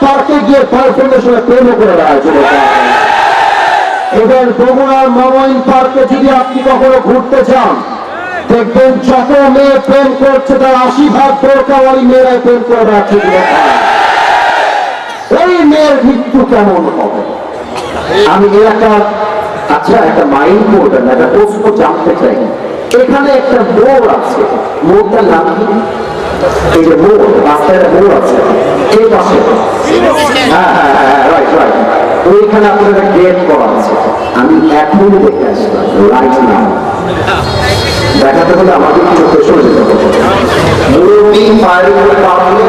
পার্কে গিয়ে বয়ফ্রেন্ডের সঙ্গে প্রেমও করে বেড়াচ্ছে। এবার বগুড়ার মামইন পার্কে যদি আপনি কখনো ঘুরতে চান, দেখবেন যত মেয়ে প্রেম করছে তার 80% বোরকাওয়ালি মেয়েরাই প্রেম করে বেড়াচ্ছে। এই মেয়ের মৃত্যু কেমন হবে? আমি এলাকার একটা মাইন্ড করবেন, একটা প্রশ্ন জানতে চাই। এখানে একটা মোড় আছে, মোড়টার নাম কি? এই যে মোড়, রাস্তায় মোড় আছে এই পাশে। হ্যাঁ হ্যাঁ হ্যাঁ, রাইট রাইট। ওইখানে আপনার একটা গেট করা আছে। আমি এখনই দেখে আসলাম, রাইট না দেখাতে হলে আমাকে চোখে সরে যেতে হবে। মুরব্বী পায়ের উপরে পা দিলে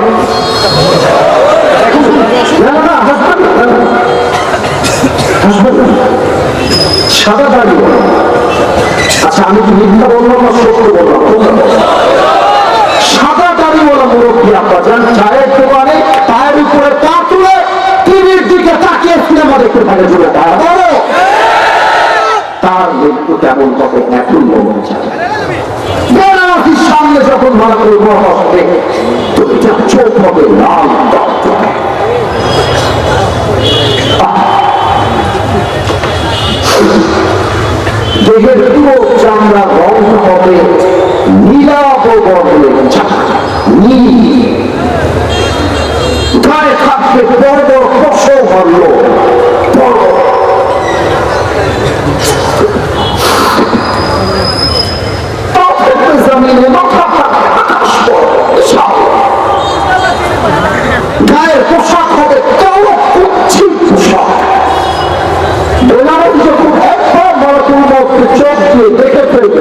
সাদা দাড়ি। আচ্ছা, আমি কি মিথ্যা বললাম না সত্য বললাম? সাদা দাড়ি বলা মুরব্বী আপনার চায়ের দোকানে পায়ের উপরে পা তুলে টিভির দিকে তাকিয়ে সিনেমা দেখতে থাকে। জুড়ে তার মৃত্যু কেমন হবে এখন বলতে চায়। বেনারসির সামনে যখন ভালো করে বসবে চোখ হবে লাল। দেহের পুরো চামড়া রং হবে নীলাভ বর্ণের, গায়ে থাকবে বড় বড় ফসল হল, গায়ের পোশাক হবে কালো কুচ্ছির পোশাক। বেনারসি যখন একবার মারাতুল মউতকে চোখ দিয়ে দেখে ফেলবে,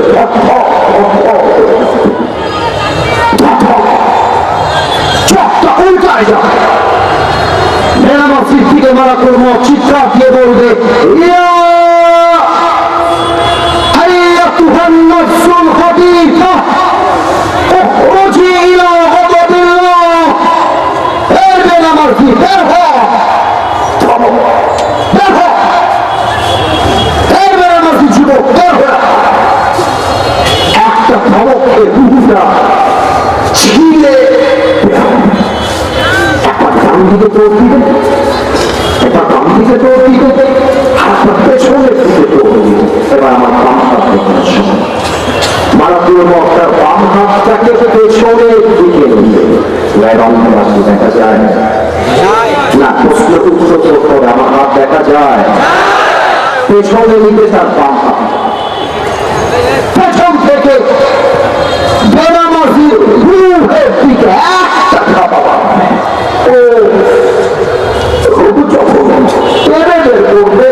চোখটা উল্টায় যায়। বেনারসির দিকে মারাতুল মউত চিৎকার দিয়ে বলবে, ইয়া আইয়াতুহান নাফসুল খাবিথা উখরুজি ইলা গাদাবিল্লাহ। হে বেনারসি, বের হ, বের হ, যুবক বের হ। একটা ধমকে রুহুটা ছিঁড়ে একটা ডান দিকে দৌড় দিবে, একটা বাম দিকে দৌড় দিবে, আর একটা পেছনের দিকে দৌড় দিবে। এবার আমার বাম হাত দেখার সময় মারাতুল মউতার বাম হাতটাকে পেছনের দিকে নিবে। দেখা যায় না? প্রশ্ন উত্তর করতে হবে। আমার হাত দেখা যায়, পেছনে নিবে তার বাম হাত। পেছন থেকে বেনারসির রুহের দিকে একটা ধাপা বাড়বে। ও যখন টেনে বের করবে,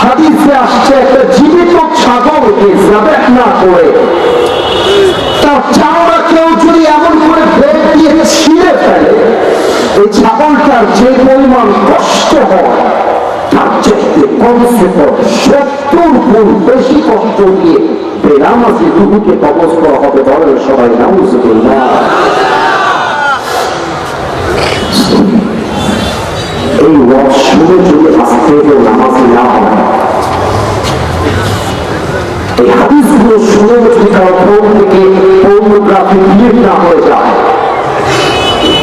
হাদিসে আসছে একটা জীবিত ছাগলকে যাবেহ না করে তার চামড়া কেউ যদি এমন করে ব্লেড দিয়ে ছিঁড়ে ফেলে, এই ছাগলটার যে পরিমাণ কষ্ট হয় তার চাইতে কমসে কম 70 গুণ বেশি কষ্ট দিয়ে বেনারসি রুহুকে কবজ করা হবে। বলেন সবাই নাউজুবিল্লাহ। এই ওয়াজ শুনে যদি আস্তে কেউ নামাজি না হয়, এই হাদিসগুলো শুনে যদি তার ফোন থেকে পর্নোগ্রাফি ডিলিট না হয়ে যায়,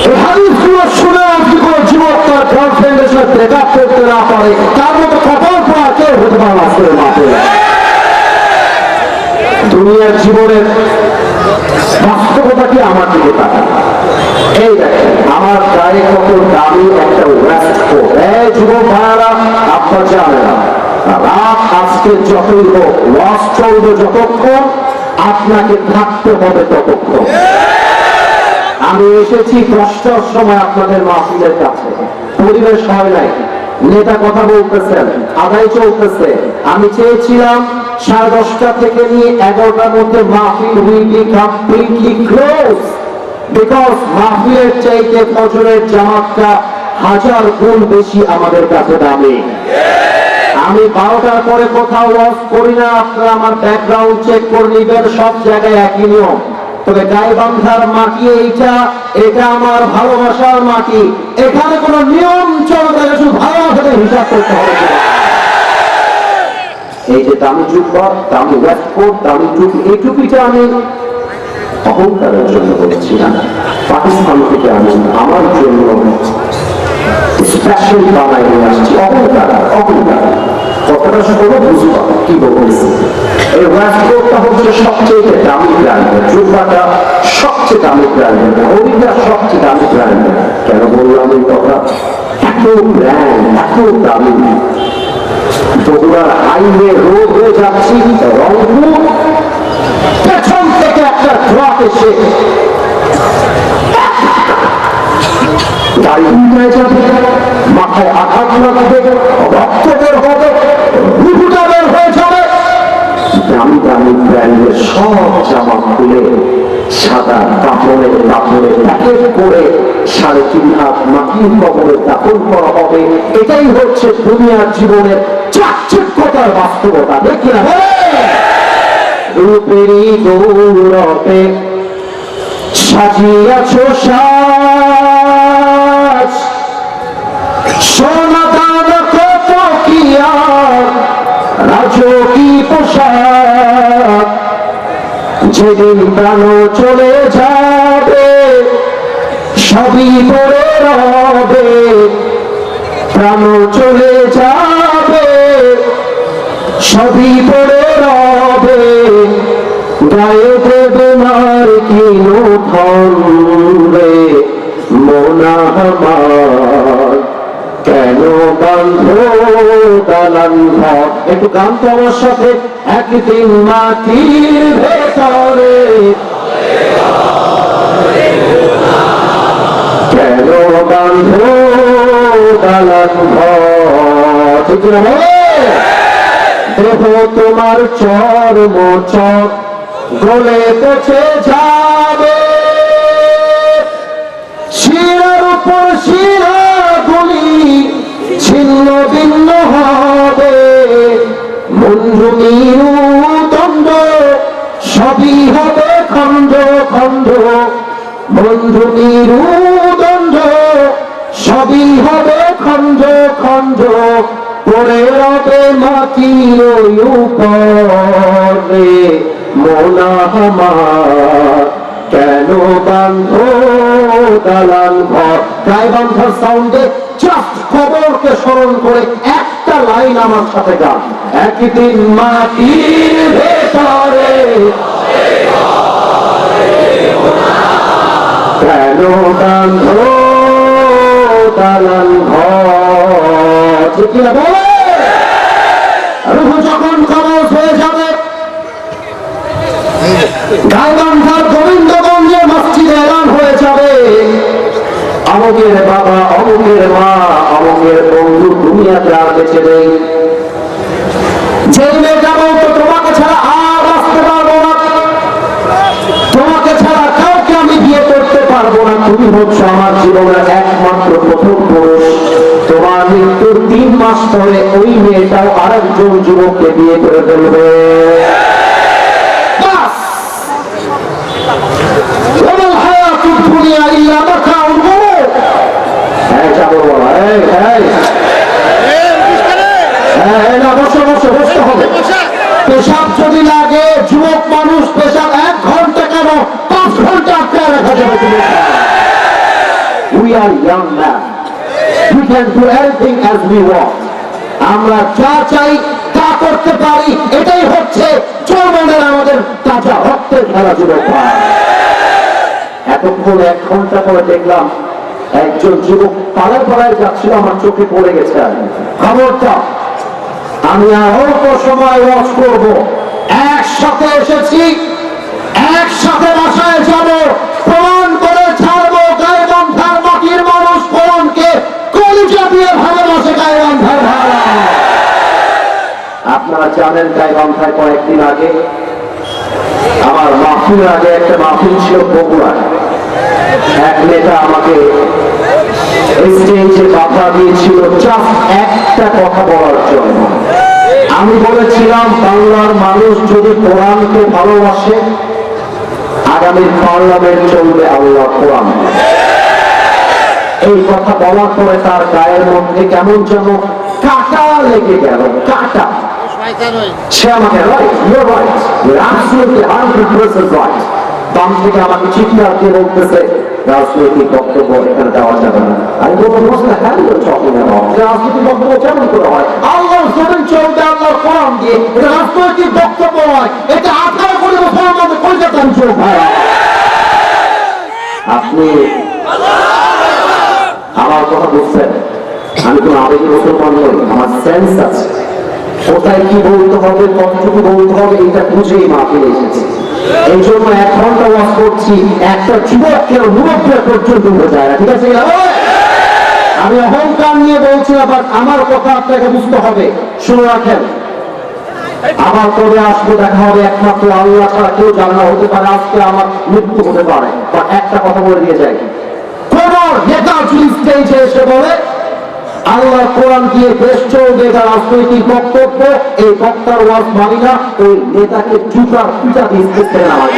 এই হাদিসগুলো শুনে যদি কোনো যুবক তার গার্লফ্রেন্ডের সাথে ব্রেকআপ করতে না পারে, তার মতো কপাল পড়া কেউ হতে পারে না। আসলে মাঠে দুনিয়ার জীবনের বাস্তবতা কি আমার দিকে তাকান। এই দেখেন আমার গায়ে কত দামি একটা ওয়েস্ট কোট। এই যুবক ভাইয়ারা, আপনার জানে না রাত আজকে যতই হোক, ওয়াজ চলবে যতক্ষণ, আপনাকে থাকতে হবে ততক্ষণ। আমি এসেছি 10টার সময় আপনাদের মাহফিলের কাছে, পরিবেশ হয় নাই, নেতা কথা বলতেছেন, আদায় চলতেছে। আমি চেয়েছিলাম 10:30 থেকে নিয়ে 11টার মধ্যে মাহফিল will be completely close, because মাহফিলের চাইতে ফজরের জামাতটা 1000 গুণ বেশি আমাদের কাছে দামি। আমি 12টার পরে কোথাও ওয়াজ করি না। আপনারা আমার ব্যাকগ্রাউন্ড চেক করে নিবেন, সব জায়গায় একই নিয়ম। তবে গাইবান্ধার মাটি এইটা, এটা আমার ভালোবাসার মাটি। এখানে কোনো নিয়ম চলবে না, শুধু ভালোবাসাতে হিসাব করতে হবে। এই যে দামি জুব্বা, দামি ওয়েস্টকোট, দামি টুপি, এই টুপিটা আমি অহংকারের জন্য বলছি না, পাকিস্তান থেকে আমি আমার জন্য ফ্যাশন বানাই নিয়ে আসছি, অহংকার অহংকার। কথাটা শুনে বুঝবা কি বলছি। এই ওয়াস্টকোটটা হচ্ছে সবচেয়ে দামি ব্র্যান্ডের, জুব্বাটা সবচেয়ে দামি ব্র্যান্ডের, ঘড়িটা সবচেয়ে দামি ব্র্যান্ডের। কেন বললাম এই কথা? এত ব্র্যান্ড, এত দামি। বগুড়ার হাইওয়ে রোড হয়ে যাচ্ছি রংপুর, পেছন থেকে একটা ট্রাক এসে গাড়ি উল্টে যাবে, মাথায় আঘাত লাগবে, রক্ত বের হবে, রুহুটা বের হয়ে যাবে। দামি দামি ব্র্যান্ডের সব জামা খুলে সাদা কাপড়ে কাপড়ে প্যাকেট করে 3.5 হাত মাটির কবরে দাফন করা হবে। এটাই হচ্ছে দুনিয়ার জীবনের চাকচিক্যতার বাস্তবতা, দেখি না? রূপেরই গৌরবে সাজিয়াছ সাজ, সোনা দানা কত কি আর রাজকী পোশাক। যেদিন প্রাণ চলে যাবে সবই পড়ে রবে, প্রাণ চলে যাবে সবই পড়ে রবে। গায়ে দেবে মার কিনো ধরে মোনা আমার, কেন বন্ধ দালান ঘর। একটু গান তো আমার সাথে। একদিন মাটির ভেতরে কেন বন্ধ দালান ঘর। ঠিক না? দেহ তোমার চর্ম চক গলে পচে যাবে, শিরার উপর শিরা গুলি ছিন্ন ভিন্ন হবে। মঞ্জুমিরু দণ্ড সবই হবে খণ্ড খণ্ড, বন্ধুমিরু দণ্ড সবই হবে খণ্ড খণ্ড। পড়ে রবে মাটির উপরে মোনা আমার, কেন বান্ধ দালান ঘর। গাইবান্ধার সাউন্ডে জাস্ট খবরকে স্মরণ করে একটা লাইন আমার সাথে গান। একদিন মাটির ভেতরে কেন বান্ধ দালান ঘর। ঠিক না বলে? রুহ যখন কবজ হয়ে যাবে, গাইবান্ধার গোবিন্দগঞ্জে মসজিদে এলান হয়ে যাবে, অমুকের বাবা, অমুকের মা, অমুকের বন্ধু দুনিয়াতে আর বেঁচে নেই। যে মেয়েটা বলতো তোমাকে ছাড়া আর আসতে পারবো না, তোমাকে ছাড়া কাউকে আমি বিয়ে করতে পারবো না, তুমি হচ্ছ আমার জীবনের একমাত্র প্রথম পুরুষ। তোমার মৃত্যুর 3 মাস পরে ওই মেয়েটাও আরেকজন যুবককে বিয়ে করে ফেলবে। পেশাব যদি লাগে, যুবক মানুষ পেশাব 1 ঘন্টা কেন 5 ঘন্টা আটকে রাখা যাবে। We are young men. We can do everything as we want. আমরা যা চাই তা করতে পারি। এটাই হচ্ছে যৌবনের আমাদের তাজা রক্তের খেলা যুবক। এতক্ষণ 1 ঘন্টা পরে দেখলাম একজন যুবক পাড়ায় পাড়ায় যাচ্ছিল, আমার চোখে পড়ে গেছে। খবরটা আমি আর অল্প সময় ওয়াচ করব। একসাথে এসেছি, একসাথে বাসায় যাব, প্রমাণ করে ছাড়বো গাইবান্ধার মাটির মানুষ কোরআনকে কলিজা দিয়ে ভালোবাসে। গাইবান্ধার ভাড়া আপনারা জানেন, গাইবান্ধায় কয়েকদিন আগে আমার মাহফিল আগে একটা মাহফিল ছিল বগুড়ায়। এক নেতা আমাকে স্টেজে বাধা দিয়েছিল জাস্ট একটা কথা বলার জন্য। আমি বলেছিলাম, বাংলার মানুষ যদি কোরআনকে ভালোবাসে, আগামী পার্লামেন্ট চলবে আল্লাহ কোরআন। এই কথা বলার পরে তার গায়ের মধ্যে কেমন যেন কাটা লেগে গেল, কাটা। সে আমাকে বাম থেকে আমাকে চিৎকার দিয়ে বলতেছে, রাজনৈতিক বক্তব্য এখানে দেওয়া যাবে না। আমি বলবো, বাতিলের হক। রাজনৈতিক বক্তব্য কেমন করে হয়? আল্লাহর জমিন চলবে আল্লাহর কোরআন দিয়ে। এটা রাজনৈতিক বক্তব্য নয়, এটা 18 কোটি মুসলমানদের কলকাতা অঞ্চল ভাই। আপনি আমার কথা বুঝছেন? আমি কোন আবেগী মুসলমান নই, আমার সেন্স আছে। কোথায় কি বলতে হবে, কতটুকু বলতে হবে, এটা বুঝেই মাহফিলে এসেছি। এই জন্য 1 ঘন্টা ওয়াজ করছি, একটা যুবককে মুরব্বী পর্যন্ত বোঝায় না। ঠিক আছে? আমি অহংকার নিয়ে বলছি না, বাট আমার কথা আপনাকে বুঝতে হবে। শুনে রাখেন, আমার কবে আসবো দেখা হবে একমাত্র আল্লাহ ছাড়া কেউ জানা হতে পারে। আজকে আমার মৃত্যু হতে পারে। বাট একটা কথা বলে দিয়ে যাই, কোন নেতা যদি স্টেজে এসে বলে আল্লাহর কোরআন দিয়ে দেশ চলবে, তার রাজনৈতিক বক্তব্য, এই বক্তার ওয়াজ মানি না, ওই নেতাকে জুতার পিটা দিয়ে স্টেজে নামাই।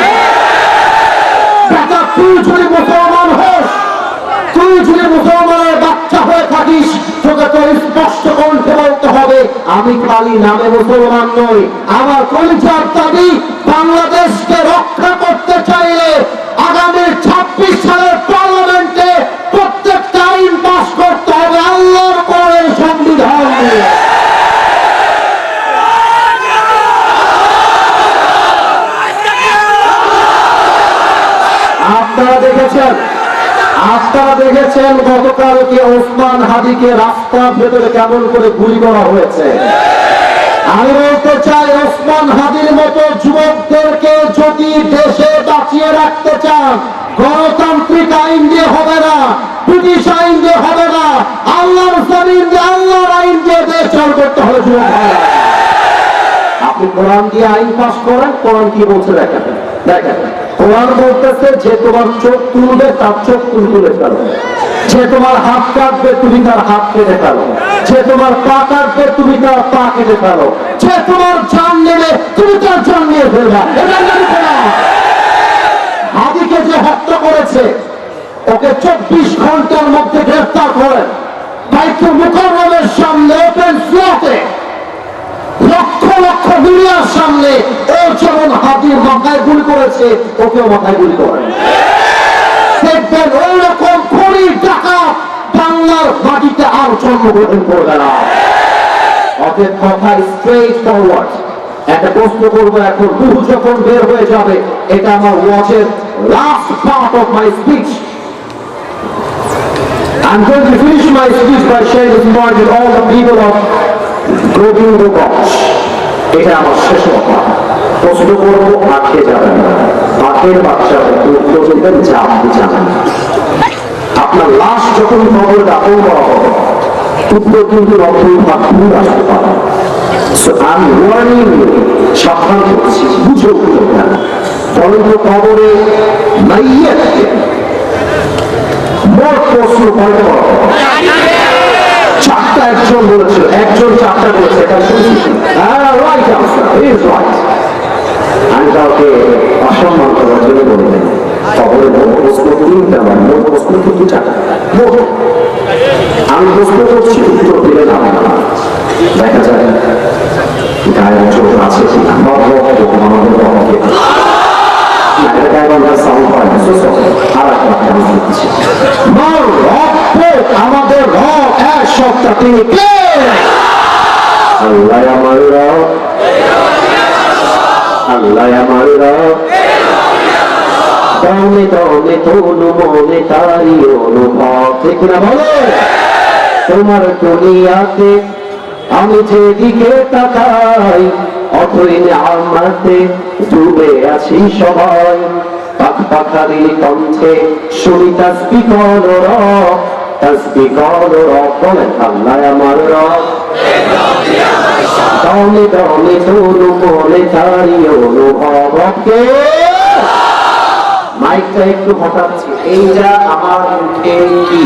তুই যদি মুসলমান হোস, তুই যদি মুসলমানের বাচ্চা হয়ে থাকিস, তোকে তো স্পষ্ট কণ্ঠে বলতে হবে, আমি খালি নামে মুসলমান নই। আমার কলিজার দাবি, বাংলাদেশকে রক্ষা করতে চাইলে আগামী 26 সালের পার্লামেন্টে প্রত্যেকটা আইন পাস করতে হবে আল্লাহর কোরআনের সংবিধান দিয়ে। আপনারা দেখেছেন গতকালকে ওসমান হাদিকে রাস্তার ভেতরে কেমন করে গুলি করা হয়েছে। আমি বলতে চাই, ওসমান হাদির মতো যুবকদেরকে যদি দেশে বাঁচিয়ে রাখতে চান, গণতান্ত্রিক আইন দিয়ে হবে না, ব্রিটিশ আইন দিয়ে হবে না, আল্লাহর জমিন দিয়ে, আল্লাহর আইন দিয়ে দেশ চালু করতে হবে। যুবক আপনি কোরআন দিয়ে আইন পাস করেন, কোরআন কি বলছে দেখেন। দেখেন, কোরআন বলতেছে যে তোমার চোখ তুলবে তার চোখ তুলে ফেলো, যে তোমার হাত কাটবে তুমি তার হাত কেটে ফেলো, যে তোমার পা কাটবে তুমি তার পা কেটে ফেলো, যে তোমার জান নেবে তুমি তার জান নিয়ে ফেলবা। হাদিকে যে হত্যা করেছে ওকে 24 ঘন্টার মধ্যে গ্রেফতার করেন, বাইতুল মুকাররমের সামনে ওপেন ফ্লোরে লক্ষ লক্ষ দুনিয়ার সামনে ও যেমন হাদির মাথায় গুলি করেছে, ওকেও মাথায় গুলি করেন। দেখবেন ওই রকম কোটি টাকা বাংলার মাটিতে আর জন্মগ্রহণ করবে না। অতএব কথা স্ট্রেট ফরওয়ার্ড। একটা প্রশ্ন করবো এখন, রুহ যখন বের হয়ে যাবে, এটা আমার ওয়াচের last part of my speech. I'm going to finish my speech by sharing this point with all the people of Gobindaganj. এটা আমার শেষ কথা। প্রশ্ন করবো, আঁকে যাবেন না, আঁকের বাচ্চা উত্তর দেবেন যা আপনি জানেন। আপনার লাশ যখন খবর দাপন করা হবে, উত্তর কিন্তু নতুন বা ভুল আসতে পারে। আমি ওয়ার্নিং সাবধান করছি, বুঝে উঠতে না। বলেন তো কবরে মাইয়াতকে মোট প্রশ্ন কয়টা করা হবে? 4টা একজন বলেছিল, একজন 4টা বলেছে। এটা শুনছি, হ্যাঁ রাইট আনসার ইজ রাইট। আমি কাউকে অসম্মান করার জন্য বলি নাই। খবরের মোট প্রশ্ন 3টা, মোট প্রশ্ন কিন্তু 4টা। আমি প্রশ্ন করছি, উত্তর দিলে না দেখা যায় গায়ের চোখ আছে কিনা। আমাদের পক্ষে আমাদের রব এক সপ্তাহ তিনি কে? আল্লাহ আমার রব, আল্লাহ আমার রব। দমে দমে তনু মনে তারি অনুভব, ঠিক না বলে? তোমার দুনিয়াতে আমি যেদিকে তাকাই, অথই আমাতে ডুবে আছি সবাই। পাখ পাখারি কণ্ঠে শুনি তাসবিহ করো রব, তাসবিহ করো রব। বলেন আল্লাহ আমার রব। দমে দমে তনু মনে তারি অনুভব। মাইকটা একটু হঠাৎ, এইটা আমার মুখে কি